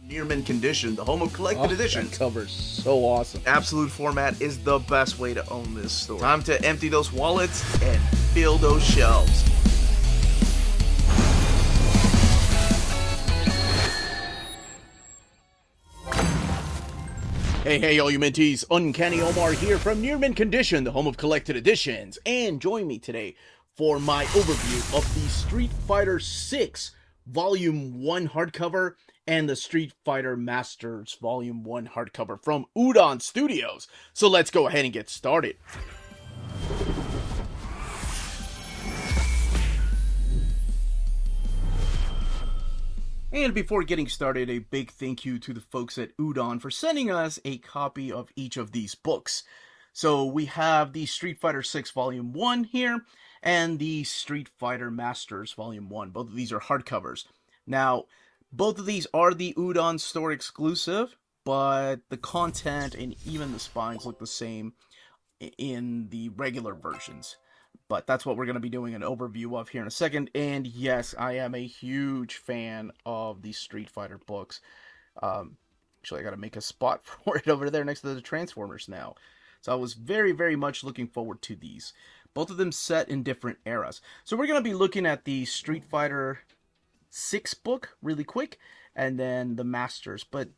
Near mint condition, the home of collected editions. That cover's so awesome. Absolute format is the best way to own this store. Time to empty those wallets and fill those shelves. Hey, all you minties. Uncanny Omar here from Near Mint Condition, the home of collected editions. And join me today for my overview of the Street Fighter 6 Volume 1 hardcover and the Street Fighter Masters Volume 1 hardcover from Udon Studios. So let's go ahead and get started. And before getting started, a big thank you to the folks at Udon for sending us a copy of each of these books. So we have the Street Fighter 6 Volume 1 here, and the Street Fighter Masters Volume 1. Both of these are hardcovers. Now, both of these are the Udon store exclusive, but the content and even the spines look the same in the regular versions. But that's what we're going to be doing an overview of here in a second. And yes, I am a huge fan of the Street Fighter books. Actually, I got to make a spot for it over there next to the Transformers now. So I was very, very much looking forward to these. Both of them set in different eras. So we're going to be looking at the Street Fighter 6 book really quick, and then the Masters. But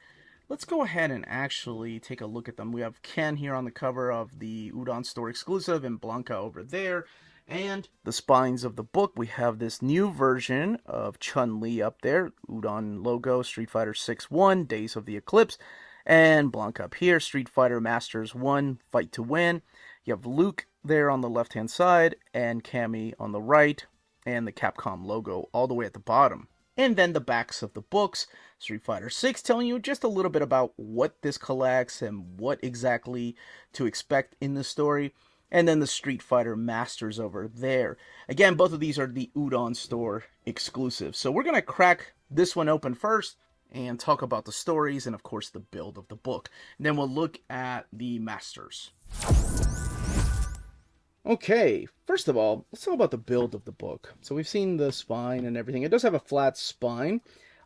let's go ahead and actually take a look at them. We have Ken here on the cover of the Udon store exclusive and Blanca over there. And the spines of the book, we have this new version of Chun-Li up there. Udon logo, Street Fighter 6-1, Days of the Eclipse. And Blanca up here, Street Fighter Masters 1, Fight to Win. You have Luke there on the left-hand side and Cammy on the right. And the Capcom logo all the way at the bottom. And then the backs of the books, Street Fighter 6 telling you just a little bit about what this collects and what exactly to expect in the story. And then the Street Fighter Masters over there. Again, both of these are the Udon store exclusives. So we're going to crack this one open first and talk about the stories and, of course, the build of the book. And then we'll look at the Masters. Okay, first of all, let's talk about the build of the book. So we've seen the spine and everything. It does have a flat spine,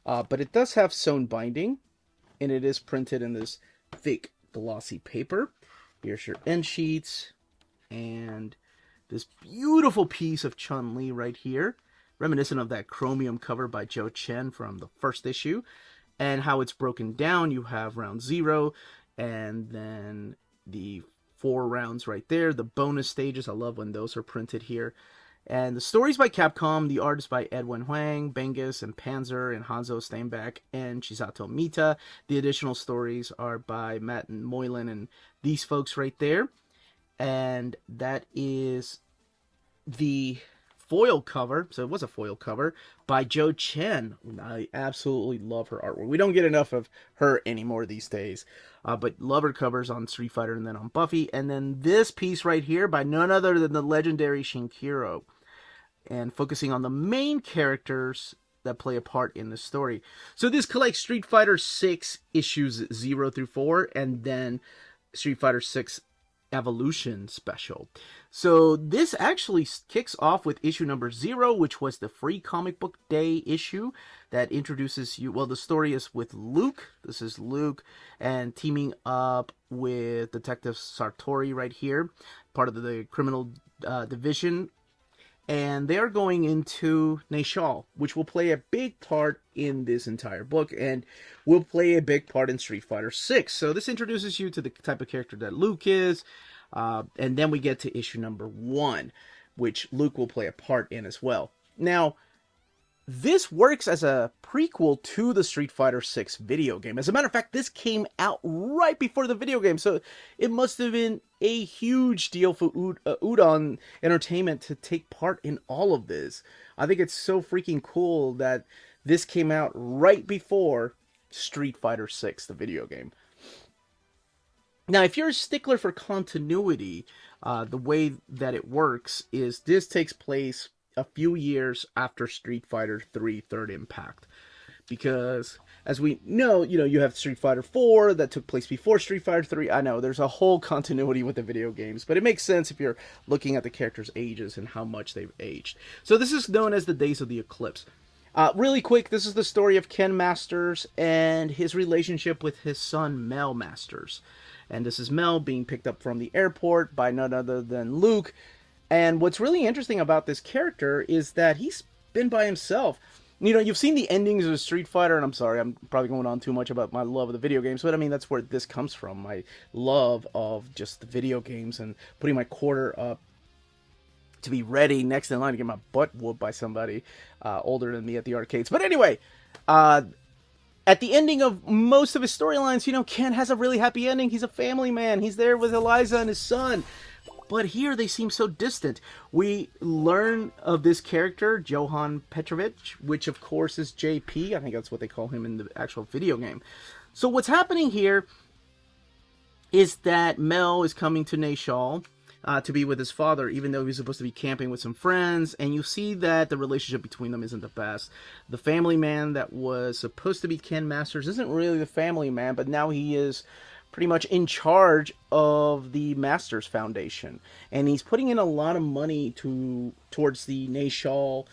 but it does have sewn binding, and it is printed in this thick, glossy paper. Here's your end sheets, and this beautiful piece of Chun-Li right here, reminiscent of that chromium cover by Joe Chen from the first issue, and how it's broken down. You have round 0, and then the 4 rounds right there, the bonus stages. I love when those are printed here. And the stories by Capcom, the art is by Edwin Huang, Bengus, and Panzer, and Hanzo Steinbeck, and Chisato Mita. The additional stories are by Matt and Moylan and these folks right there. And that is the foil cover, so it was a foil cover, by Joe Chen. I absolutely love her artwork. We don't get enough of her anymore these days. But love her covers on Street Fighter and then on Buffy. And then this piece right here by none other than the legendary Shinkiro. And focusing on the main characters that play a part in the story. So this collects Street Fighter 6 issues 0 through 4, and then Street Fighter 6 Evolution Special. So this actually kicks off with issue number 0, which was the free comic book day issue that introduces you. Well, the story is with Luke. This is Luke and teaming up with Detective Sartori right here, part of the criminal division. And they are going into Nashal, which will play a big part in this entire book and will play a big part in Street Fighter 6. So this introduces you to the type of character that Luke is. And then we get to issue number 1, which Luke will play a part in as well. Now, this works as a prequel to the Street Fighter 6 video game. As a matter of fact, this came out right before the video game, so it must have been a huge deal for Udon Entertainment to take part in all of this. I think it's so freaking cool that this came out right before Street Fighter 6, the video game. Now, if you're a stickler for continuity, the way that it works is this takes place a few years after Street Fighter 3 Third Impact. Because, as we know, you have Street Fighter 4 that took place before Street Fighter 3. I know, there's a whole continuity with the video games, but it makes sense if you're looking at the characters' ages and how much they've aged. So this is known as the Days of the Eclipse. Really quick, this is the story of Ken Masters and his relationship with his son Mel Masters. And this is Mel being picked up from the airport by none other than Luke. And what's really interesting about this character is that he's been by himself. You know, you've seen the endings of Street Fighter, and I'm sorry, I'm probably going on too much about my love of the video games, but I mean, that's where this comes from. My love of just the video games and putting my quarter up to be ready next in line to get my butt whooped by somebody older than me at the arcades. But anyway, at the ending of most of his storylines, you know, Ken has a really happy ending. He's a family man. He's there with Eliza and his son. But here they seem so distant. We learn of this character, Johan Petrovich, which of course is JP. I think that's what they call him in the actual video game. So what's happening here is that Mel is coming to Nashal to be with his father, even though he's supposed to be camping with some friends, and you see that the relationship between them isn't the best. The family man that was supposed to be Ken Masters isn't really the family man, but now he is pretty much in charge of the Masters Foundation, and he's putting in a lot of money towards the Nashal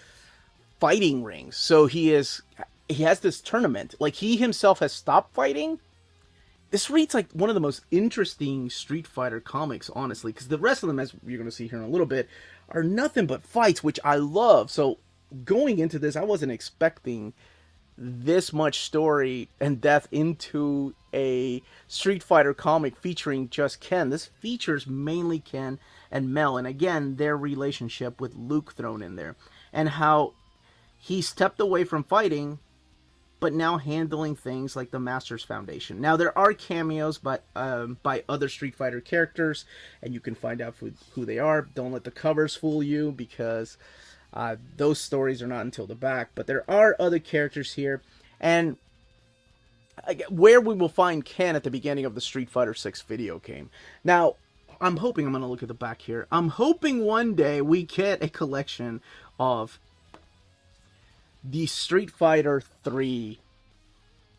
fighting rings. So he has this tournament. Like, he himself has stopped fighting. This reads like one of the most interesting Street Fighter comics, honestly, because the rest of them, as you're going to see here in a little bit, are nothing but fights, which I love. So going into this, I wasn't expecting this much story and depth into a Street Fighter comic featuring just Ken. This features mainly Ken and Mel, and again, their relationship with Luke thrown in there, and how he stepped away from fighting, but now handling things like the Masters Foundation. Now, there are cameos by other Street Fighter characters, and you can find out who they are. Don't let the covers fool you, because those stories are not until the back. But there are other characters here, and where we will find Ken at the beginning of the Street Fighter 6 video game. Now, I'm going to look at the back here. I'm hoping one day we get a collection of the Street Fighter 3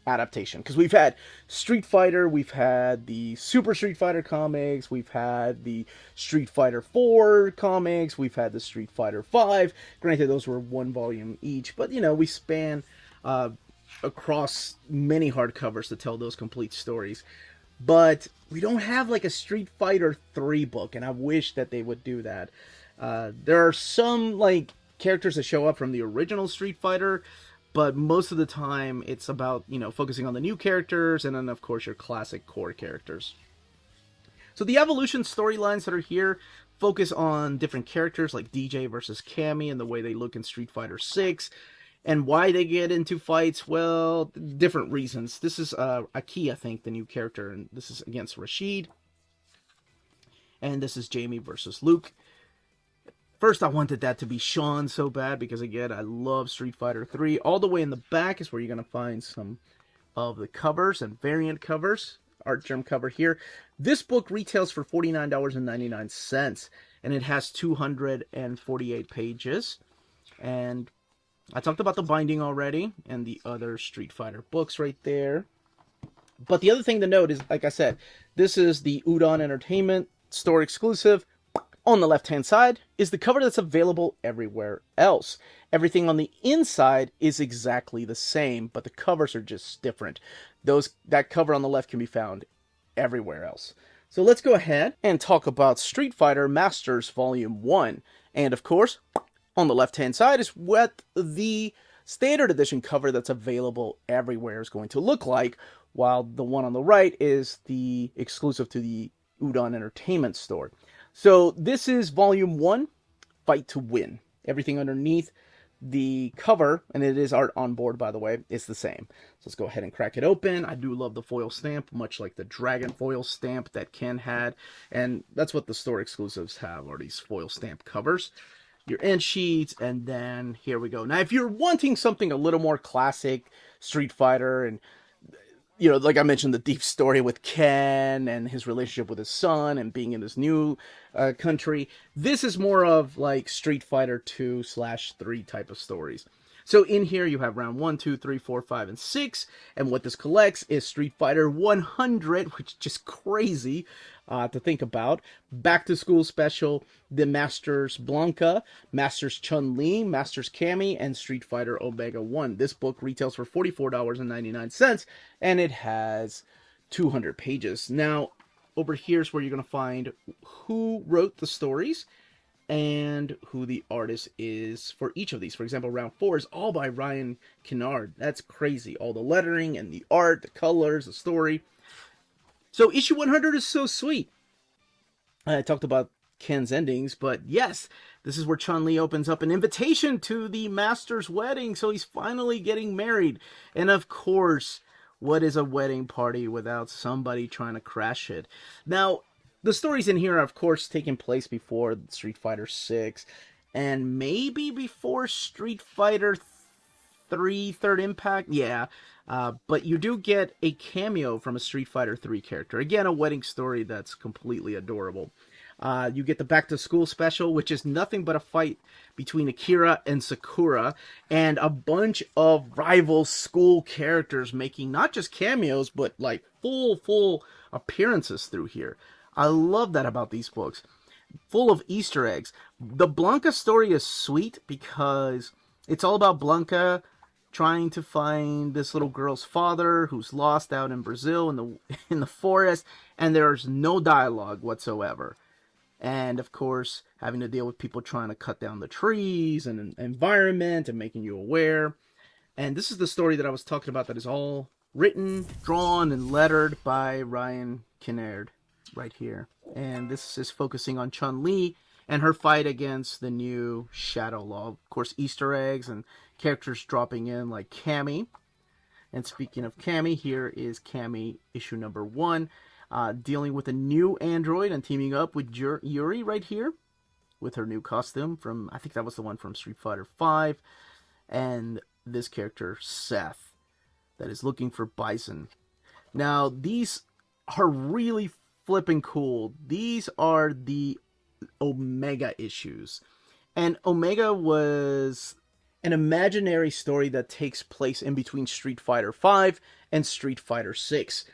adaptation, because we've had Street Fighter, we've had the Super Street Fighter comics, we've had the Street Fighter 4 comics, we've had the Street Fighter 5. Granted, those were one volume each, but you know, we span across many hardcovers to tell those complete stories. But we don't have like a Street Fighter 3 book, and I wish that they would do that. There are some like characters that show up from the original Street Fighter, but most of the time it's about, you know, focusing on the new characters, and then of course your classic core characters. So the evolution storylines that are here focus on different characters like DJ versus Cammy and the way they look in Street Fighter 6, and why they get into fights. Well, different reasons. This is Aki, I think, the new character, and this is against Rashid, and this is Jamie versus Luke. First, I wanted that to be Sean so bad, because again, I love Street Fighter 3. All the way in the back is where you're going to find some of the covers and variant covers. Art Germ cover here. This book retails for $49.99, and it has 248 pages. And I talked about the binding already, and the other Street Fighter books right there. But the other thing to note is, like I said, this is the Udon Entertainment store exclusive. On the left-hand side is the cover that's available everywhere else. Everything on the inside is exactly the same, but the covers are just different. That cover on the left can be found everywhere else. So let's go ahead and talk about Street Fighter Masters Volume 1. And of course, on the left-hand side is what the standard edition cover that's available everywhere is going to look like, while the one on the right is the exclusive to the Udon Entertainment store. So this is Volume 1, Fight to Win. Everything underneath the cover, and it is art on board, by the way, is the same. So let's go ahead and crack it open. I do love the foil stamp, much like the Dragon foil stamp that Ken had. And that's what the store exclusives have, are these foil stamp covers. Your end sheets, and then here we go. Now, if you're wanting something a little more classic Street Fighter, and you know, like I mentioned, the deep story with Ken and his relationship with his son and being in this new country, this is more of like Street Fighter 2/3 type of stories. So in here you have round 1, 2, 3, 4, 5, and 6. And what this collects is Street Fighter 100, which is just crazy to think about. Back to School Special, the Masters Blanca, Masters Chun-Li, Masters Cammy, and Street Fighter Omega 1. This book retails for $44.99, and it has 200 pages. Now, over here is where you're going to find who wrote the stories and who the artist is for each of these. For example, round 4 is all by Ryan Kennard. That's crazy. All the lettering and the art, the colors, the story. So issue 100 is so sweet. I talked about Ken's endings, but yes, this is where Chun-Li opens up an invitation to the master's wedding. So he's finally getting married. And of course, what is a wedding party without somebody trying to crash it? Now, the stories in here are, of course, taking place before Street Fighter 6 and maybe before Street Fighter 3 Third Impact. Yeah, but you do get a cameo from a Street Fighter 3 character. Again, a wedding story that's completely adorable. You get the Back to School Special, which is nothing but a fight between Akira and Sakura, and a bunch of rival school characters making not just cameos, but like full appearances through here. I love that about these books. Full of Easter eggs. The Blanca story is sweet because it's all about Blanca trying to find this little girl's father who's lost out in Brazil in the forest, and there's no dialogue whatsoever. And of course, having to deal with people trying to cut down the trees and environment and making you aware. And this is the story that I was talking about that is all written, drawn, and lettered by Ryan Kennard right here. And this is focusing on Chun-Li and her fight against the new Shadow Law. Of course, Easter eggs and characters dropping in like Cammy. And speaking of Cammy, here is Cammy issue number 1. Dealing with a new android and teaming up with Yuri right here with her new costume from, I think that was the one from Street Fighter 5. And this character, Seth, that is looking for Bison. Now, these are really flipping cool. These are the Omega issues. And Omega was an imaginary story that takes place in between Street Fighter 5 and Street Fighter 6.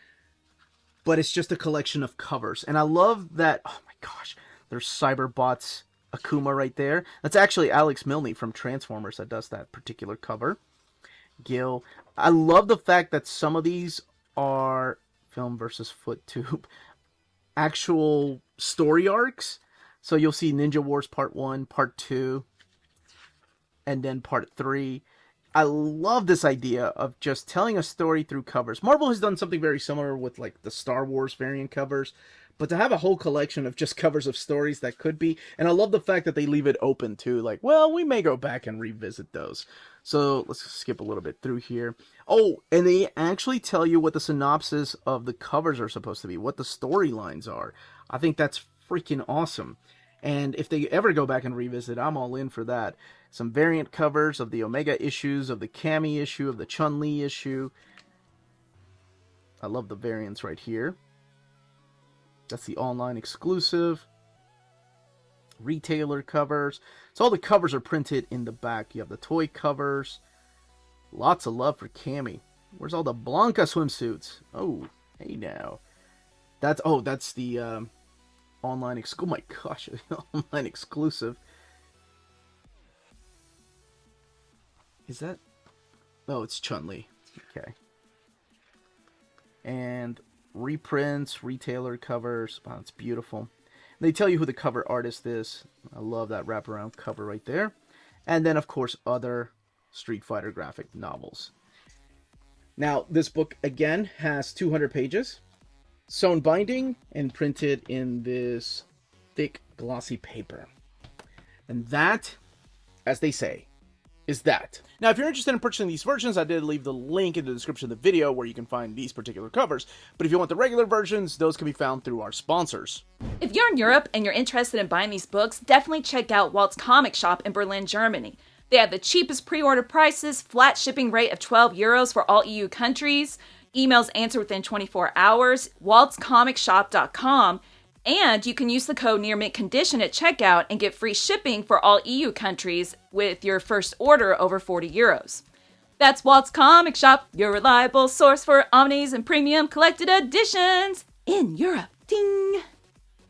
But it's just a collection of covers. And I love that, oh my gosh, there's Cyberbots Akuma right there. That's actually Alex Milne from Transformers that does that particular cover. Gil. I love the fact that some of these are film versus foot tube actual story arcs. So you'll see Ninja Wars Part 1, Part 2, and then Part 3. I love this idea of just telling a story through covers. Marvel has done something very similar with like the Star Wars variant covers, but to have a whole collection of just covers of stories that could be, and I love the fact that they leave it open too, like, well, we may go back and revisit those. So let's skip a little bit through here. Oh, and they actually tell you what the synopsis of the covers are supposed to be, what the storylines are. I think that's freaking awesome. And if they ever go back and revisit, I'm all in for that. Some variant covers of the Omega issues, of the Cammy issue, of the Chun-Li issue. I love the variants right here. That's the online exclusive. Retailer covers. So all the covers are printed in the back. You have the toy covers. Lots of love for Cammy. Where's all the Blanca swimsuits? Oh, hey now. That's the online oh my gosh, online exclusive. Is that? Oh, it's Chun-Li. Okay. And reprints, retailer covers. Wow, it's beautiful. They tell you who the cover artist is. I love that wraparound cover right there. And then, of course, other Street Fighter graphic novels. Now, this book, again, has 200 pages. Sewn binding and printed in this thick, glossy paper. And that, as they say, is that. Now, if you're interested in purchasing these versions, I did leave the link in the description of the video where you can find these particular covers. But if you want the regular versions, those can be found through our sponsors. If you're in Europe and you're interested in buying these books, definitely check out Walt's Comic Shop in Berlin, Germany. They have the cheapest pre-order prices, flat shipping rate of €12 for all EU countries, emails answered within 24 hours, waltscomicshop.com, And you can use the code nearmintcondition at checkout and get free shipping for all EU countries with your first order over 40 euros. That's Walt's Comic Shop, your reliable source for omnis and premium collected editions in Europe. Ding!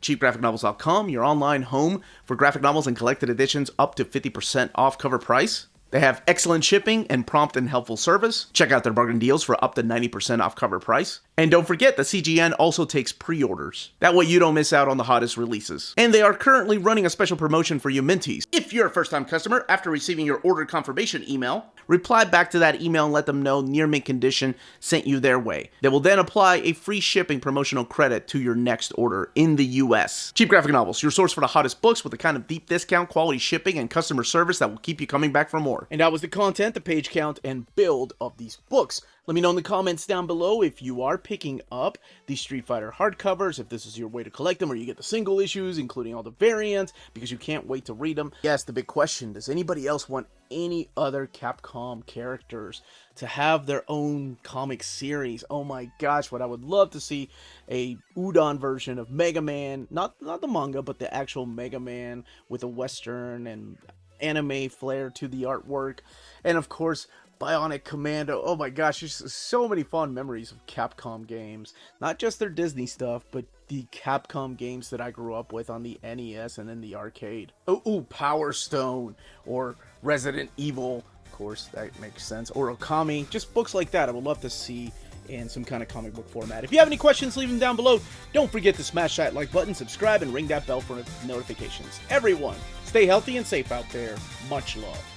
CheapGraphicNovels.com, your online home for graphic novels and collected editions up to 50% off cover price. They have excellent shipping and prompt and helpful service. Check out their bargain deals for up to 90% off cover price. And don't forget, the CGN also takes pre-orders. That way you don't miss out on the hottest releases. And they are currently running a special promotion for you Minties. If you're a first-time customer, after receiving your order confirmation email, reply back to that email and let them know Near Mint Condition sent you their way. They will then apply a free shipping promotional credit to your next order in the US. Cheap Graphic Novels, your source for the hottest books with the kind of deep discount, quality shipping, and customer service that will keep you coming back for more. And that was the content, the page count, and build of these books. Let me know in the comments down below if you are picking up the Street Fighter hardcovers, if this is your way to collect them, or you get the single issues, including all the variants, because you can't wait to read them. Yes, the big question, does anybody else want any other Capcom characters to have their own comic series? Oh my gosh, what I would love to see a Udon version of Mega Man, not the manga, but the actual Mega Man with a Western and anime flair to the artwork. And of course, Bionic Commando. Oh my gosh, there's so many fond memories of Capcom games. Not just their Disney stuff, but the Capcom games that I grew up with on the NES and in the arcade. Oh, Power Stone or Resident Evil. Of course, that makes sense. Or Okami. Just books like that I would love to see in some kind of comic book format. If you have any questions, leave them down below. Don't forget to smash that like button, subscribe, and ring that bell for notifications. Everyone, stay healthy and safe out there. Much love.